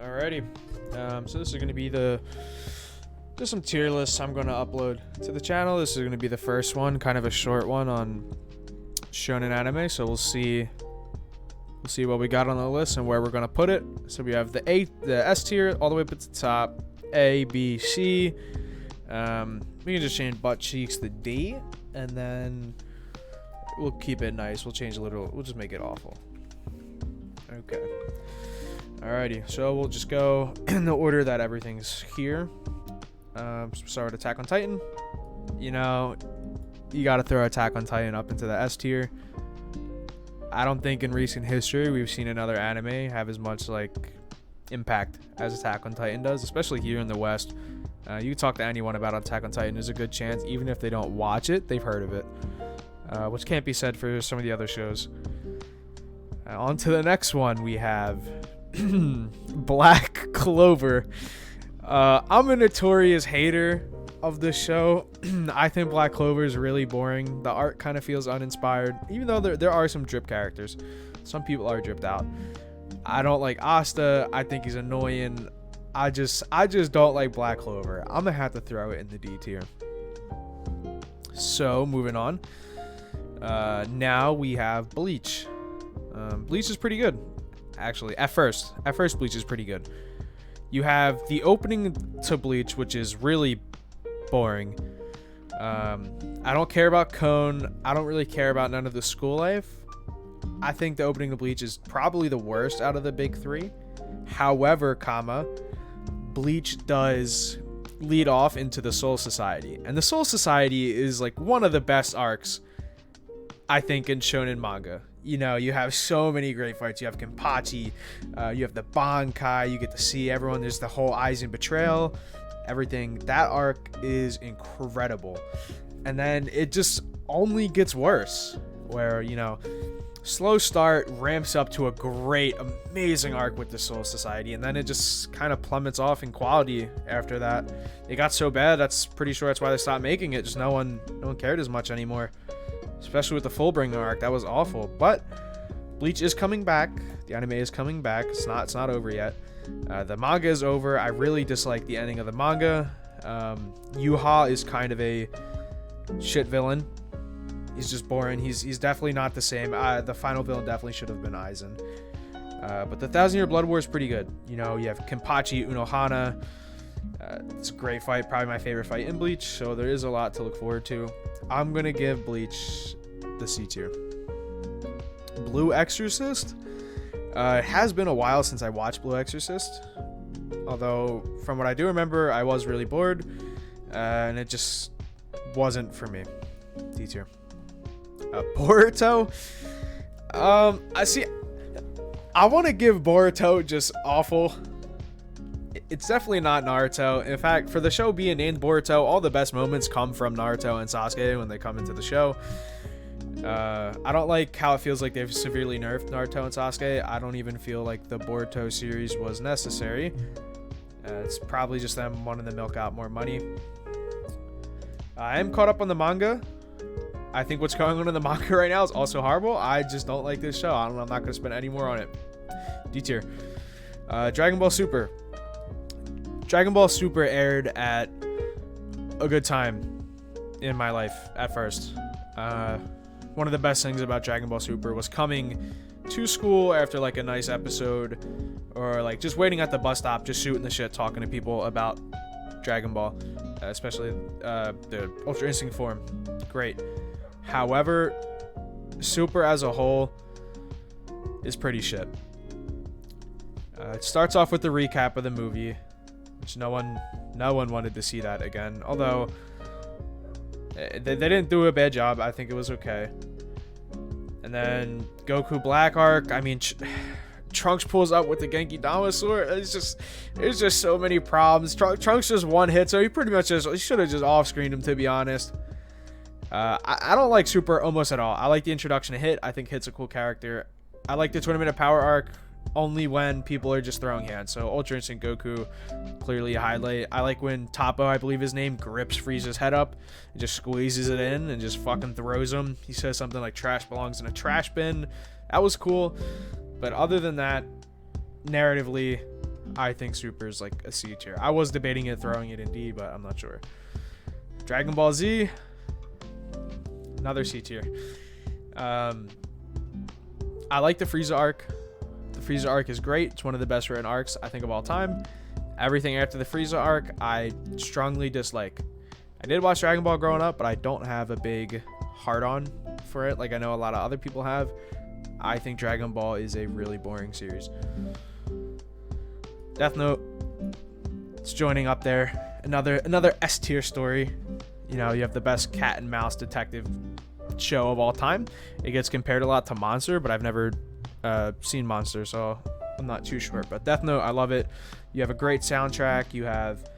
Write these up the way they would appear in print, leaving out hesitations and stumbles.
Alrighty. So this is going to be just some tier lists I'm going to upload to the channel. This is going to be the first one, kind of a short one on Shonen anime. So we'll see what we got on the list and where we're going to put it. So we have the S tier all the way up at the top, A, B, C. We can just change butt cheeks to D, and then we'll keep it nice. We'll change a little. We'll just make it awful. Okay. Alrighty. So we'll just go in the order that everything's here. Start with Attack on Titan. You know, you got to throw Attack on Titan up into the S tier. I don't think in recent history we've seen another anime have as much impact as Attack on Titan does, especially here in the West. You can talk to anyone about Attack on Titan. There's a good chance, even if they don't watch it, they've heard of it, which can't be said for some of the other shows. On to the next one, we have Black Clover. I'm a notorious hater of this show. I think Black Clover is really boring. The art kind of feels uninspired, even though there are some drip characters. Some people are dripped out. I don't like Asta. I think he's annoying. I just don't like Black Clover. I'm gonna have to throw it in the D tier. So moving on. Now we have Bleach. Bleach is pretty good, actually. At first, Bleach is pretty good. You have the opening to Bleach, which is really boring. I don't care about Cone. I don't really care about none of the school life. I think the opening to Bleach is probably the worst out of the big three. However, Bleach does lead off into the Soul Society. And the Soul Society is one of the best arcs, I think, in shonen manga. You know, you have so many great fights. You have Kenpachi, you have the Bankai, you get to see everyone. There's the whole Aizen betrayal, everything. That arc is incredible. And then it just only gets worse, where, slow start ramps up to a great, amazing arc with the Soul Society, and then it just kind of plummets off in quality after that. It got so bad, that's pretty sure that's why they stopped making it. Just no one cared as much anymore. Especially with the Fullbringer arc, that was awful. But Bleach is coming back. The anime is coming back. It's not over yet. The manga is over. I really dislike the ending of the manga. Yuha is kind of a shit villain. He's just boring. He's definitely not the same. The final villain definitely should have been Aizen. But the 1,000-Year Blood War is pretty good. You have Kenpachi, Unohana. It's a great fight, probably my favorite fight in Bleach, so there is a lot to look forward to. I'm gonna give Bleach the C tier. Blue Exorcist. It has been a while since I watched Blue Exorcist, although from what I do remember, I was really bored, and it just wasn't for me. D tier. Boruto. I want to give Boruto just awful. It's definitely not Naruto. In fact, for the show being named Boruto, all the best moments come from Naruto and Sasuke when they come into the show. I don't like how it feels like they've severely nerfed Naruto and Sasuke. I don't even feel like the Boruto series was necessary. It's probably just them wanting to milk out more money. I am caught up on the manga. I think what's going on in the manga right now is also horrible. I just don't like this show. I'm not going to spend any more on it. D tier. Dragon Ball Super. Dragon Ball Super aired at a good time in my life at first. One of the best things about Dragon Ball Super was coming to school after a nice episode, or just waiting at the bus stop, just shooting the shit, talking to people about Dragon Ball, especially the Ultra Instinct form. Great. However, Super as a whole is pretty shit. It starts off with the recap of the movie, which no one wanted to see that again. Although they didn't do a bad job, I think it was okay. And then Goku Black arc. I mean, Trunks pulls up with the Genki Dama sword. It's just so many problems. Trunks just one hit, so he pretty much he should have just off screened him, to be honest. I don't like Super almost at all. I like the introduction to Hit. I think Hit's a cool character. I like the Tournament of Power arc only when people are just throwing hands. So Ultra Instinct Goku, clearly a highlight. I like when Toppo, I believe his name, grips Frieza's head up and just squeezes it in and just fucking throws him. He says something like trash belongs in a trash bin. That was cool. But other than that, narratively, I think Super is like a C tier. I was debating it, throwing it in D, but I'm not sure. Dragon Ball Z, another C tier. I like the Frieza arc. The Frieza arc is great. It's one of the best written arcs, I think, of all time. Everything after the Frieza arc, I strongly dislike. I did watch Dragon Ball growing up, but I don't have a big heart-on for it like I know a lot of other people have. I think Dragon Ball is a really boring series. Death Note, it's joining up there. Another S tier story. You know, you have the best cat and mouse detective show of all time. It gets compared a lot to Monster, but I've never seen Monster, so I'm not too sure. But Death Note, I love it. You have a great soundtrack. You have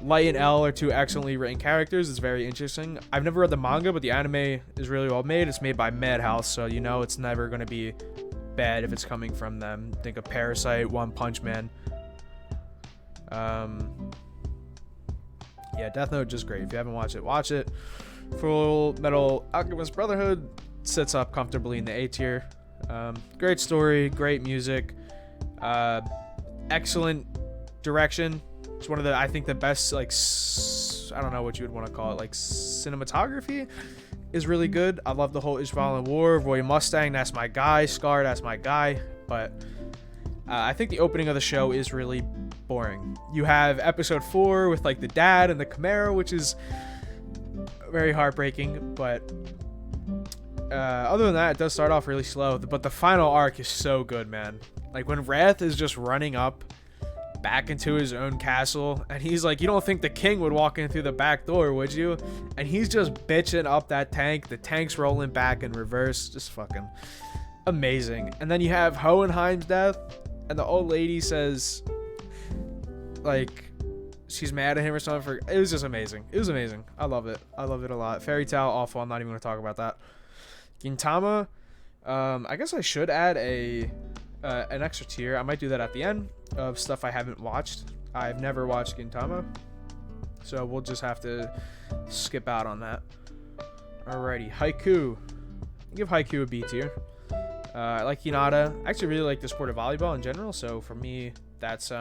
Light and L are two excellently written characters. It's very interesting. I've never read the manga, but the anime is really well made. It's made by Madhouse, so you know it's never going to be bad if it's coming from them. Think of Parasite, One Punch Man. Yeah, Death Note, just great. If you haven't watched it, watch it. Full Metal Alchemist Brotherhood sits up comfortably in the A tier. Great story, great music, excellent direction. It's one of the, I think, the best, like, I don't know what you would want to call it, like, cinematography is really good. I love the whole Ishvalan War. Roy Mustang, that's my guy. Scar, that's my guy. But I think the opening of the show is really boring. You have episode 4 with, like, the dad and the Chimera, which is very heartbreaking. But other than that, it does start off really slow. But the final arc is so good, man. Like, when Wrath is just running up back into his own castle, and he's like, you don't think the king would walk in through the back door, would you? And he's just bitching up that tank. The tank's rolling back in reverse. Just fucking amazing. And then you have Hohenheim's death, and the old lady says, like, she's mad at him or something. For it was just amazing. It was amazing. I love it. I love it a lot. Fairy Tail, awful. I'm not even going to talk about that. Gintama, I guess I should add an extra tier. I might do that at the end of stuff I haven't watched. I've never watched Kintama, so we'll just have to skip out on that. Alrighty, Haiku. I'll give Haiku a B tier. I like Hinata. I actually really like the sport of volleyball in general, so for me, that's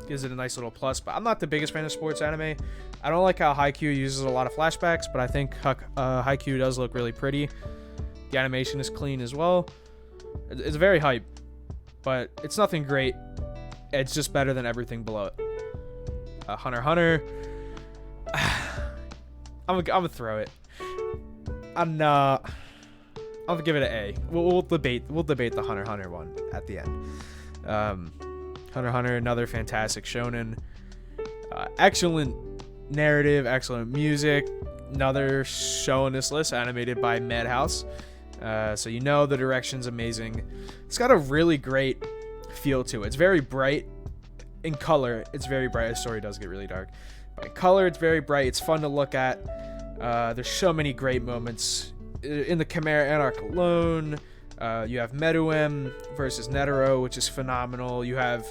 gives it a nice little plus. But I'm not the biggest fan of sports anime. I don't like how Haiku uses a lot of flashbacks, but I think Haiku does look really pretty. The animation is clean as well. It's very hype, but it's nothing great. It's just better than everything below it. Hunter x Hunter. I'm gonna throw it. I'm gonna give it an A. We'll debate the Hunter x Hunter one at the end. Hunter x Hunter, another fantastic shonen. Excellent narrative, excellent music. Another show on this list, animated by Madhouse. So you know the direction's amazing. It's got a really great feel to it. It's very bright in color. It's very bright. The story does get really dark, but in color, it's very bright. It's fun to look at. There's so many great moments in the Chimera Anarch alone. You have Meruem versus Netero, which is phenomenal. You have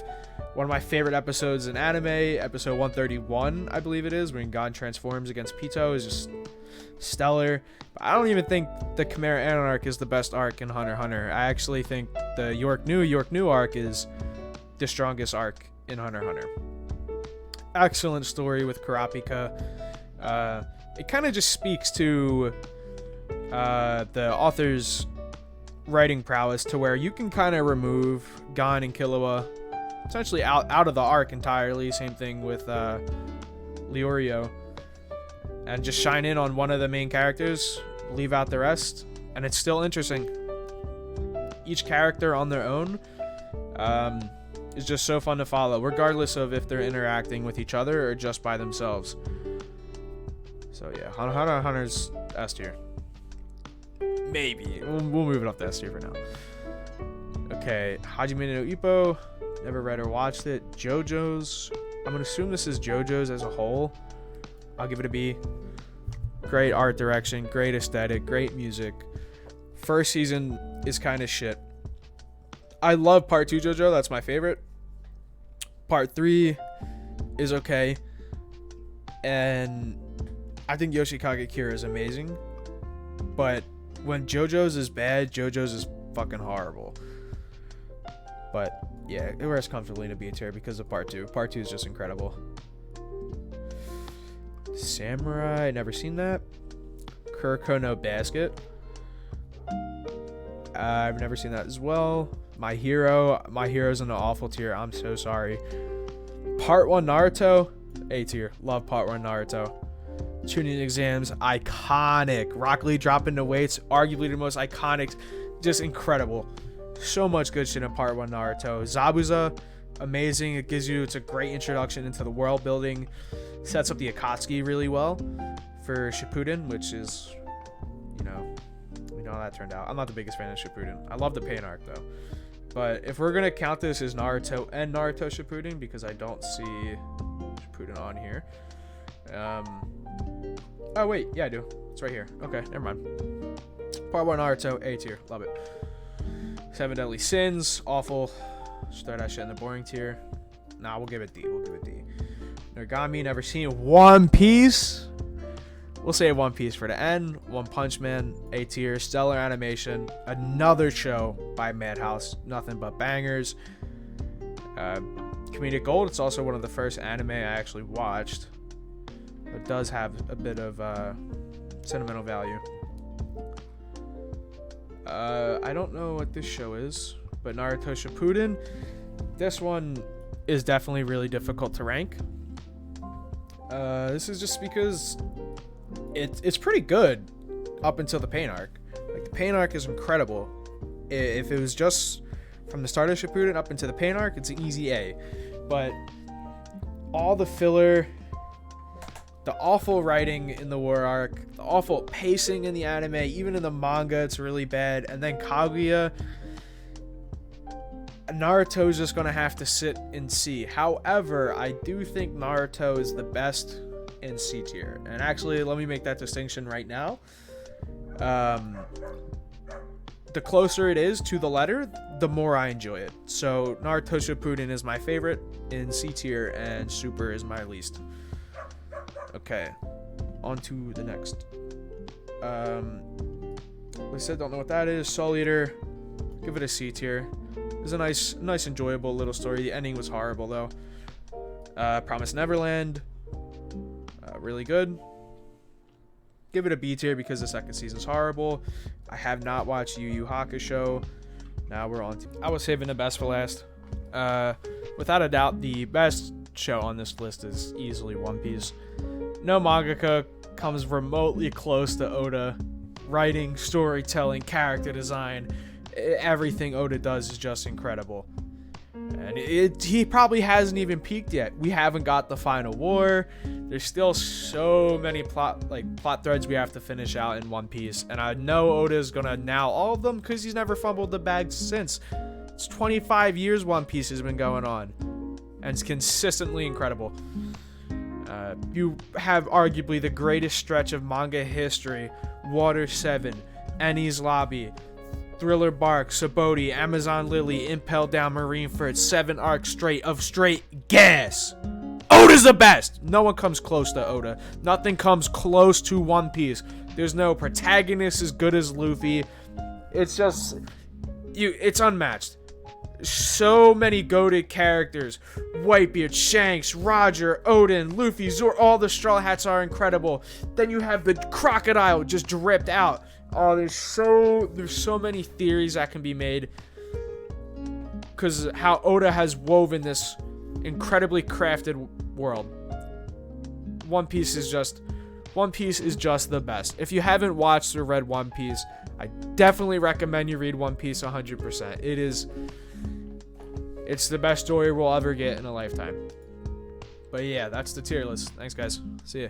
one of my favorite episodes in anime, episode 131, I believe it is, when Gon transforms against Pito, is just stellar. But I don't even think the Chimera Anarch is the best arc in Hunter x Hunter. I actually think the York New arc is the strongest arc in Hunter x Hunter. Excellent story with Kurapika. It kind of just speaks to the author's writing prowess, to where you can kind of remove Gon and Killua essentially out of the arc entirely. Same thing with Leorio, and just shine in on one of the main characters, leave out the rest, and it's still interesting. Each character on their own is just so fun to follow, regardless of if they're interacting with each other or just by themselves. So yeah, Hunter x Hunter's S tier. Maybe. We'll move it up to S tier for now. Okay, Hajime no Ippo. Never read or watched it. JoJo's. I'm going to assume this is JoJo's as a whole. I'll give it a B. Great art direction, great aesthetic, great music. First season is kind of shit. I love Part 2 JoJo. That's my favorite. Part 3 is okay. And I think Yoshikage Kira is amazing. But when JoJo's is bad, JoJo's is fucking horrible. But yeah, it rests comfortably in a B tier because of part 2. Part 2 is just incredible. Samurai, never seen that. Kuroko no Basket. I've never seen that as well. My Hero's in the awful tier. I'm so sorry. Part 1 Naruto, A tier. Love part 1 Naruto. Chunin exams, iconic. Rock Lee dropping the weights, arguably the most iconic. Just incredible. So much good shit in part 1 Naruto. Zabuza, amazing. It's a great introduction into the world building. Sets up the Akatsuki really well for Shippuden, which is, we know how that turned out. I'm not the biggest fan of Shippuden. I love the pain arc though. But if we're gonna count this as Naruto and Naruto Shippuden, because I don't see Shippuden on here. Oh wait, yeah I do. It's right here. Okay, never mind. Part 1 Naruto, A tier. Love it. 7 Deadly Sins, awful. Just throw that shit in the boring tier. Nah, we'll give it D. Noragami, never seen. One Piece. We'll say One Piece for the end. One Punch Man, A tier. Stellar animation. Another show by Madhouse. Nothing but bangers. Comedic Gold. It's also one of the first anime I actually watched. It does have a bit of sentimental value. I don't know what this show is, but Naruto Shippuden. This one is definitely really difficult to rank. This is just because it's pretty good up until the pain arc. Like, the pain arc is incredible. If it was just from the start of Shippuden up into the pain arc, it's an easy A. But all the filler, the awful writing in the war arc, the awful pacing in the anime, even in the manga, it's really bad. And then Kaguya, Naruto's just gonna have to sit in C. However, I do think Naruto is the best in C tier. And actually, let me make that distinction right now. The closer it is to the letter, the more I enjoy it. So Naruto Shippuden is my favorite in C tier, and Super is my least. Okay, on to the next. Like I said, don't know what that is. Soul Eater, give it a C tier. It's a nice, enjoyable little story. The ending was horrible though. Promised Neverland, really good. Give it a B tier because the second season's horrible. I have not watched Yu Yu Hakusho. Now we're on to... I was saving the best for last. Without a doubt, the best show on this list is easily One Piece. No mangaka comes remotely close to Oda. Writing, storytelling, character design, everything Oda does is just incredible. And he probably hasn't even peaked yet. We haven't got the final war. There's still so many plot threads we have to finish out in One Piece. And I know Oda's gonna nail all of them because he's never fumbled the bag since. It's 25 years One Piece has been going on. And it's consistently incredible. You have arguably the greatest stretch of manga history. Water 7, Enies Lobby, Thriller Bark, Saboti, Amazon Lily, Impel Down Marineford, 7 arcs straight of straight gas. Oda's the best. No one comes close to Oda. Nothing comes close to One Piece. There's no protagonist as good as Luffy. It's just, it's unmatched. So many goated characters. Whitebeard, Shanks, Roger, Odin, Luffy, Zoro. All the Straw Hats are incredible. Then you have the crocodile just dripped out. Oh, there's so many theories that can be made because how Oda has woven this incredibly crafted world. One Piece is just the best. If you haven't watched or read One Piece, I definitely recommend you read One Piece 100%. It's the best story we'll ever get in a lifetime. But yeah, that's the tier list. Thanks, guys. See ya.